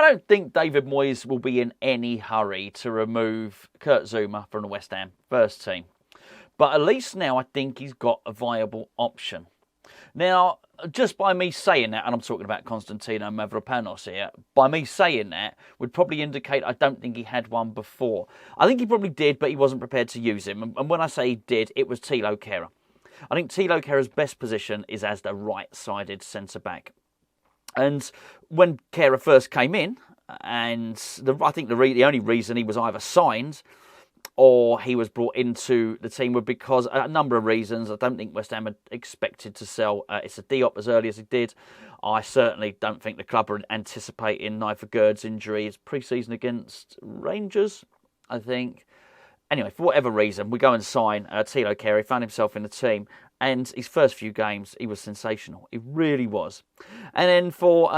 don't think David Moyes will be in any hurry to remove Kurt Zouma from the West Ham first team. But at least now I think he's got a viable option. Now, just by me saying that, and I'm talking about Konstantinos Mavropanos here, by me saying that would probably indicate I don't think he had one before. I think he probably did, but he wasn't prepared to use him. And when I say he did, it was Thilo Kehrer. I think Thilo Kehrer's best position is as the right-sided centre-back. And when Kehrer first came in, and I think the only reason he was either signed or he was brought into the team were because a number of reasons. I don't think West Ham had expected to sell Issa Diop as early as he did. I certainly don't think the club were anticipating Nigel Gerd's injury. It's pre-season against Rangers, I think. Anyway, for whatever reason, we go and sign Thilo Kehrer. He found himself in the team. And his first few games, he was sensational. He really was. And then for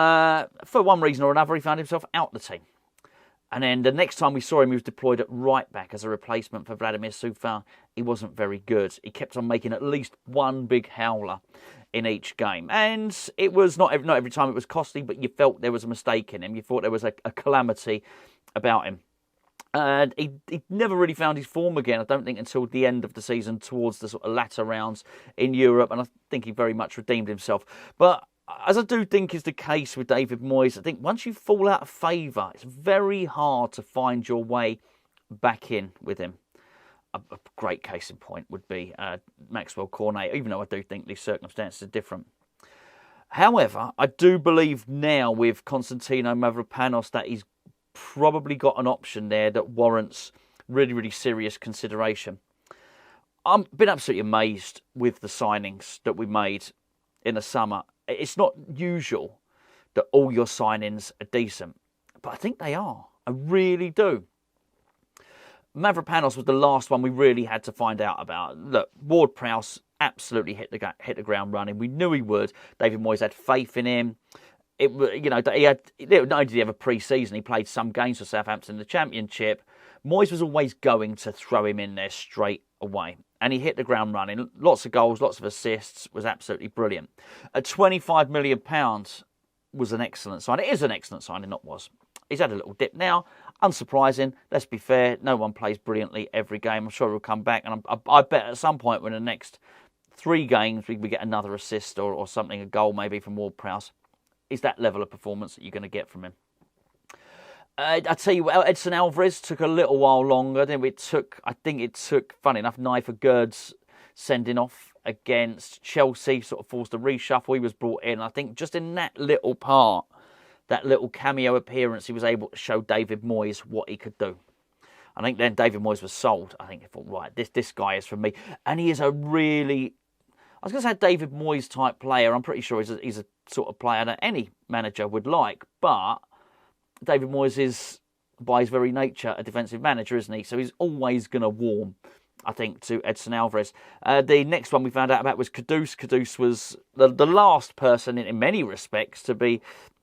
one reason or another, he found himself out the team. And then the next time we saw him, he was deployed at right back as a replacement for Vladimir Soufal. He wasn't very good. He kept on making at least one big howler in each game. And it was not every time it was costly, but you felt there was a mistake in him. You thought there was a calamity about him. And he never really found his form again, I don't think, until the end of the season, towards the sort of latter rounds in Europe. And I think he very much redeemed himself. But as I do think is the case with David Moyes, I think once you fall out of favour, it's very hard to find your way back in with him. A great case in point would be Maxwell Cornet, even though I do think these circumstances are different. However, I do believe now with Konstantinos Mavropanos that he's probably got an option there that warrants really, really serious consideration. I've been absolutely amazed with the signings that we made in the summer. It's not usual that all your signings are decent, but I think they are. I really do. Mavropanos was the last one we really had to find out about. Look, Ward-Prowse absolutely hit the ground running. We knew he would. David Moyes had faith in him. Not only did he have a pre-season, he played some games for Southampton in the Championship. Moyes was always going to throw him in there straight away. And he hit the ground running. Lots of goals, lots of assists, was absolutely brilliant. At £25 million was an excellent sign. It is an excellent signing, not was. He's had a little dip now. Unsurprising. Let's be fair. No one plays brilliantly every game. I'm sure he'll come back. And I bet at some point in the next 3 games, we get another assist or something, a goal maybe from Ward-Prowse. Is that level of performance that you're going to get from him? I tell you what, Edson Alvarez took a little while longer. Then I think it took, funny enough, Nigel Gerd's sending off against Chelsea, sort of forced a reshuffle. He was brought in. I think just in that little part, that little cameo appearance, he was able to show David Moyes what he could do. I think then David Moyes was sold. I think he thought, right, this guy is for me. And he is a really, I was going to say David Moyes type player. I'm pretty sure he's a sort of player that any manager would like. But David Moyes is, by his very nature, a defensive manager, isn't he? So he's always going to warm, I think, to Edson Alvarez. The next one we found out about was Kudus. Kudus was the last person, in many respects, to be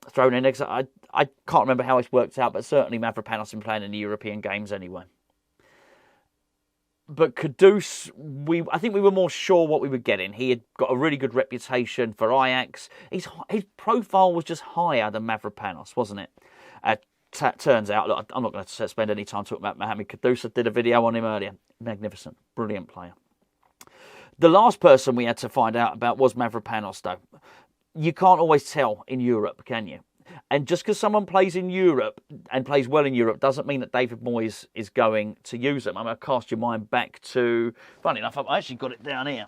thrown in. I can't remember how it's worked out, but certainly Mavropanos been playing in the European games anyway. But Kudus, I think we were more sure what we were getting. He had got a really good reputation for Ajax. His profile was just higher than Mavropanos, wasn't it? Turns out, look, I'm not going to spend any time talking about Mohamed Kudus. I did a video on him earlier. Magnificent, brilliant player. The last person we had to find out about was Mavropanos, though. You can't always tell in Europe, can you? And just because someone plays in Europe and plays well in Europe doesn't mean that David Moyes is going to use them. I'm going to cast your mind back to, funny enough, I've actually got it down here.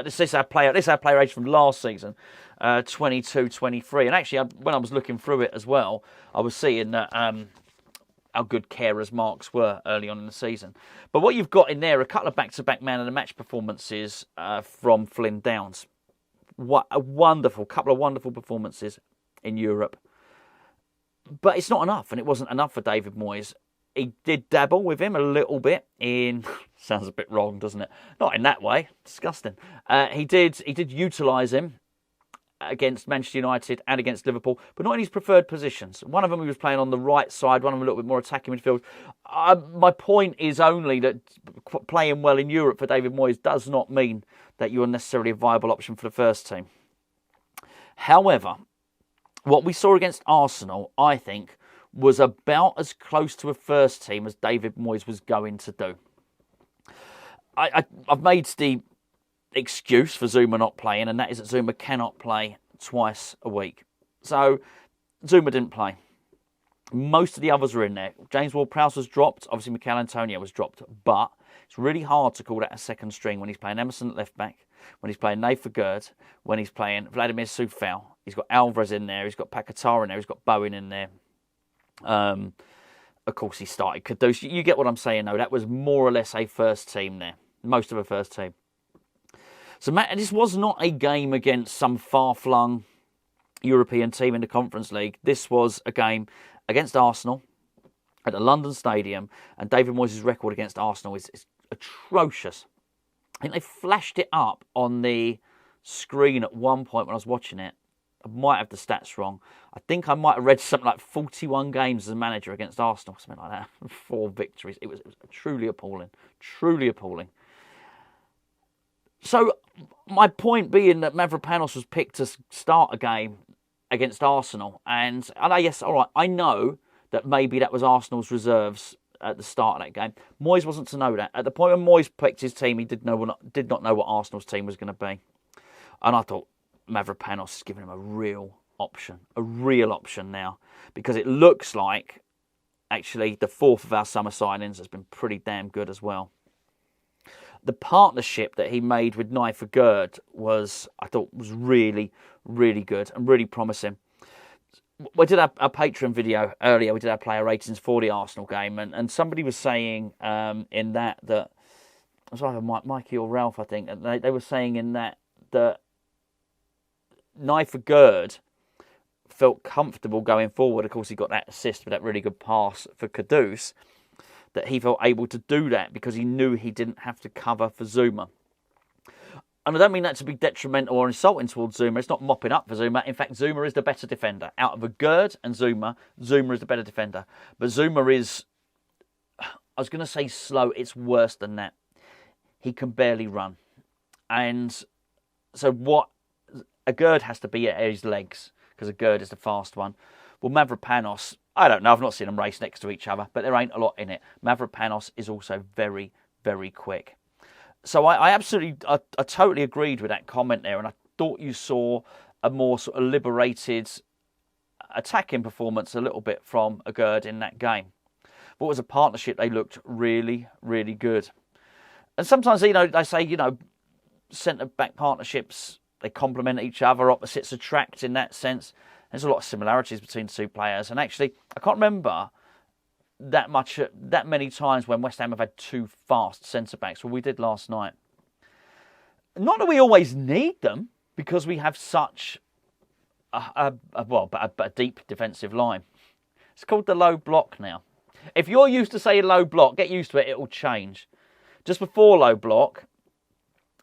This is our player age from last season, 22-23. And actually, when I was looking through it as well, I was seeing that how good Kehrer's marks were early on in the season. But what you've got in there, a couple of back-to-back man of the match performances from Flynn Downs. What a couple of wonderful performances in Europe. But it's not enough, and it wasn't enough for David Moyes. He did dabble with him a little bit in, sounds a bit wrong, doesn't it? Not in that way, disgusting. He did utilise him against Manchester United and against Liverpool, but not in his preferred positions. One of them he was playing on the right side, one of them a little bit more attacking midfield. My point is only that playing well in Europe for David Moyes does not mean that you are necessarily a viable option for the first team. However, what we saw against Arsenal, I think, was about as close to a first team as David Moyes was going to do. I've made the excuse for Zouma not playing, and that is that Zouma cannot play twice a week. So Zouma didn't play. Most of the others were in there. James Ward-Prowse was dropped. Obviously, Mikel Antonio was dropped. But it's really hard to call that a second string when he's playing Emerson at left back, when he's playing Nathan Gerd, when he's playing Vladimir Soufal. He's got Alvarez in there. He's got Paquetá in there. He's got Bowen in there. Of course, he started Kudus. You get what I'm saying, though. That was more or less a first team there. Most of a first team. So, Matt, this was not a game against some far-flung European team in the Conference League. This was a game against Arsenal at the London Stadium, and David Moyes' record against Arsenal is atrocious. I think they flashed it up on the screen at one point when I was watching it. I might have the stats wrong. I think I might have read something like 41 games as a manager against Arsenal, something like that. 4 victories. It was truly appalling. Truly appalling. So, my point being that Mavropanos was picked to start a game against Arsenal. And yes, all right, I know that maybe that was Arsenal's reserves at the start of that game. Moyes wasn't to know that. At the point when Moyes picked his team, he did not know what Arsenal's team was going to be. And I thought Mavropanos is giving him a real option now. Because it looks like, actually, the fourth of our summer signings has been pretty damn good as well. The partnership that he made with Nathan Gerd I thought was really, really good and really promising. We did a Patreon video earlier. We did our player ratings for the Arsenal game, and somebody was saying in that it was either Mikey or Ralph, I think, and they were saying in that Nathan Gerd felt comfortable going forward. Of course, he got that assist with that really good pass for Kudus, that he felt able to do that because he knew he didn't have to cover for Zouma. And I don't mean that to be detrimental or insulting towards Zouma. It's not mopping up for Zouma. In fact, Zouma is the better defender. Out of a Gerd and Zouma is the better defender. But Zouma is, I was going to say slow. It's worse than that. He can barely run. And so what a Gerd has to be at his legs, because a Gerd is the fast one. Well, Mavropanos, I don't know. I've not seen them race next to each other, but there ain't a lot in it. Mavropanos is also very, very quick. So I totally agreed with that comment there, and I thought you saw a more sort of liberated attacking performance a little bit from a Gerd in that game. But as a partnership, they looked really, really good. And sometimes, they say, centre-back partnerships, they complement each other, opposites attract in that sense. There's a lot of similarities between the two players. And actually, I can't remember that many times when West Ham have had 2 fast centre-backs. Well, we did last night. Not that we always need them, because we have such a deep defensive line. It's called the low block now. If you're used to saying low block, get used to it. It will change. Just before low block,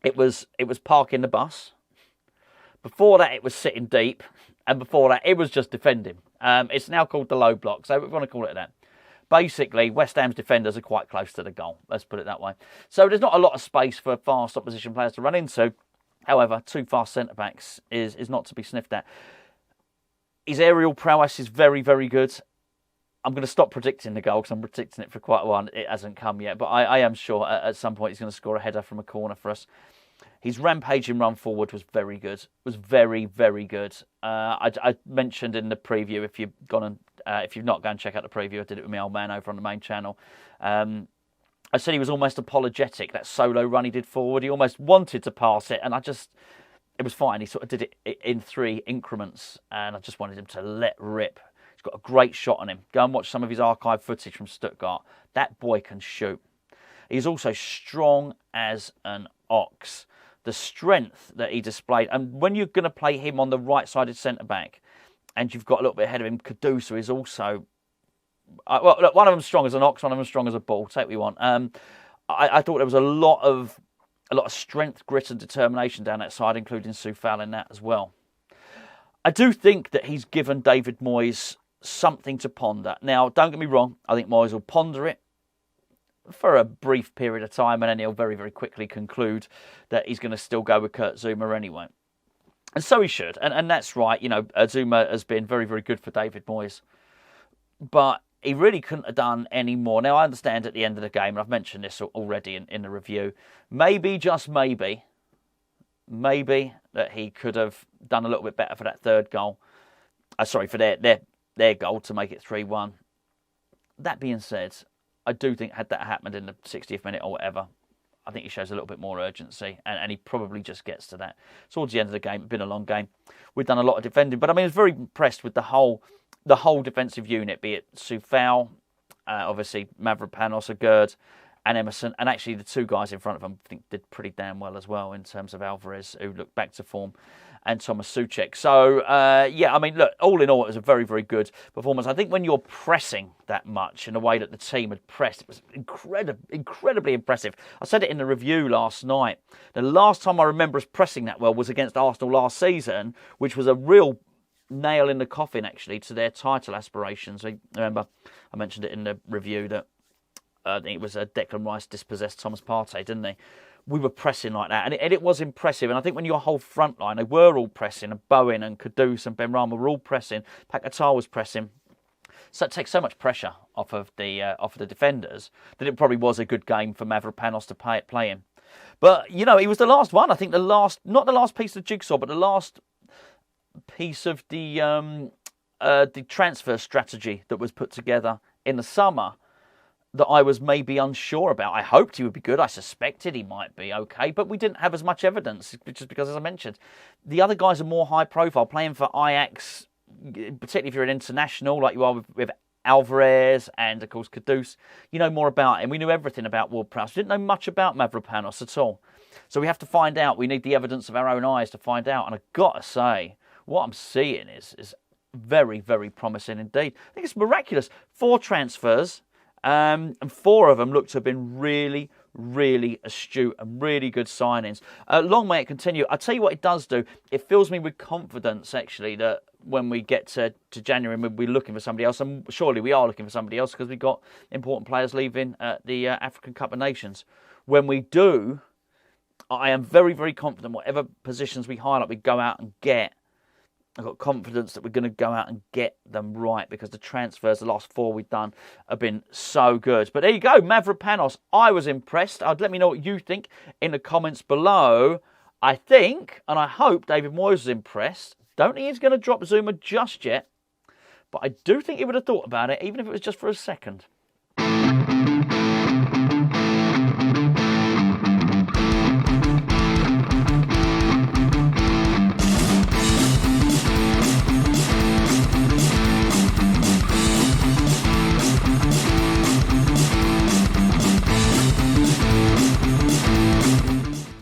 it was parking the bus. Before that, it was sitting deep. And before that, it was just defending. It's now called the low block, so we're going to call it that. Basically, West Ham's defenders are quite close to the goal. Let's put it that way. So there's not a lot of space for fast opposition players to run into. However, 2 fast centre-backs is not to be sniffed at. His aerial prowess is very, very good. I'm going to stop predicting the goal because I'm predicting it for quite a while. It hasn't come yet, but I am sure at some point he's going to score a header from a corner for us. His rampaging run forward was very good. Was very, very good. I mentioned in the preview, if you've not gone and check out the preview, I did it with my old man over on the main channel. I said he was almost apologetic. That solo run he did forward, he almost wanted to pass it, and it was fine. He sort of did it in 3 increments, and I just wanted him to let rip. He's got a great shot on him. Go and watch some of his archive footage from Stuttgart. That boy can shoot. He's also strong as an ox. The strength that he displayed, and when you're going to play him on the right-sided centre-back, and you've got a little bit ahead of him, Kudus is also... well, look, one of them's strong as an ox, one of them's strong as a bull. Take what you want. I thought there was a lot of strength, grit and determination down that side, including Soufal in that as well. I do think that he's given David Moyes something to ponder. Now, don't get me wrong, I think Moyes will ponder it for a brief period of time, and then he'll very, very quickly conclude that he's going to still go with Kurt Zouma anyway. And so he should. And that's right. Zouma has been very, very good for David Moyes. but he really couldn't have done any more. Now, I understand at the end of the game, and I've mentioned this already in the review, maybe, just maybe that he could have done a little bit better for that third goal. For their goal to make it 3-1. That being said, I do think had that happened in the 60th minute or whatever, I think he shows a little bit more urgency, and he probably just gets to that. Towards the end of the game, it's been a long game. We've done a lot of defending, but I mean, I was very impressed with the whole defensive unit, be it Soufal, obviously Mavropanos, Agurd, and Emerson, and actually the two guys in front of him I think did pretty damn well as well in terms of Alvarez, who looked back to form, and Thomas Souček. So, I mean, look, all in all, it was a very, very good performance. I think when you're pressing that much in the way that the team had pressed, it was incredibly impressive. I said it in the review last night. The last time I remember us pressing that well was against Arsenal last season, which was a real nail in the coffin, actually, to their title aspirations. I remember I mentioned it in the review that I think it was Declan Rice dispossessed Thomas Partey, didn't he? We were pressing like that, and it was impressive. And I think when your whole front line, they were all pressing, and Bowen and Kudus and Benrahma were all pressing, Paquetá was pressing. So it takes so much pressure off of the defenders that it probably was a good game for Mavropanos to play in. But, he was the last one. I think not the last piece of the jigsaw, but the last piece of the transfer strategy that was put together in the summer that I was maybe unsure about. I hoped he would be good. I suspected he might be okay, but we didn't have as much evidence, just because, as I mentioned, the other guys are more high profile, playing for Ajax, particularly if you're an international like you are with Alvarez and, of course, Kudus. You know more about him. We knew everything about Ward-Prowse. We didn't know much about Mavropanos at all. So we have to find out. We need the evidence of our own eyes to find out. And I've got to say, what I'm seeing is very, very promising indeed. I think it's miraculous. 4 transfers, and 4 of them look to have been really, really astute and really good signings. Long may it continue. I'll tell you what it does do. It fills me with confidence, actually, that when we get to January and we'll be looking for somebody else, and surely we are looking for somebody else because we've got important players leaving the African Cup of Nations. When we do, I am very, very confident whatever positions we highlight, we go out and get. I've got confidence that we're going to go out and get them right, because the transfers, the last 4 we've done, have been so good. But there you go, Mavropanos. I was impressed. Let me know what you think in the comments below. I think, and I hope, David Moyes was impressed. Don't think he's going to drop Zouma just yet, but I do think he would have thought about it, even if it was just for a second.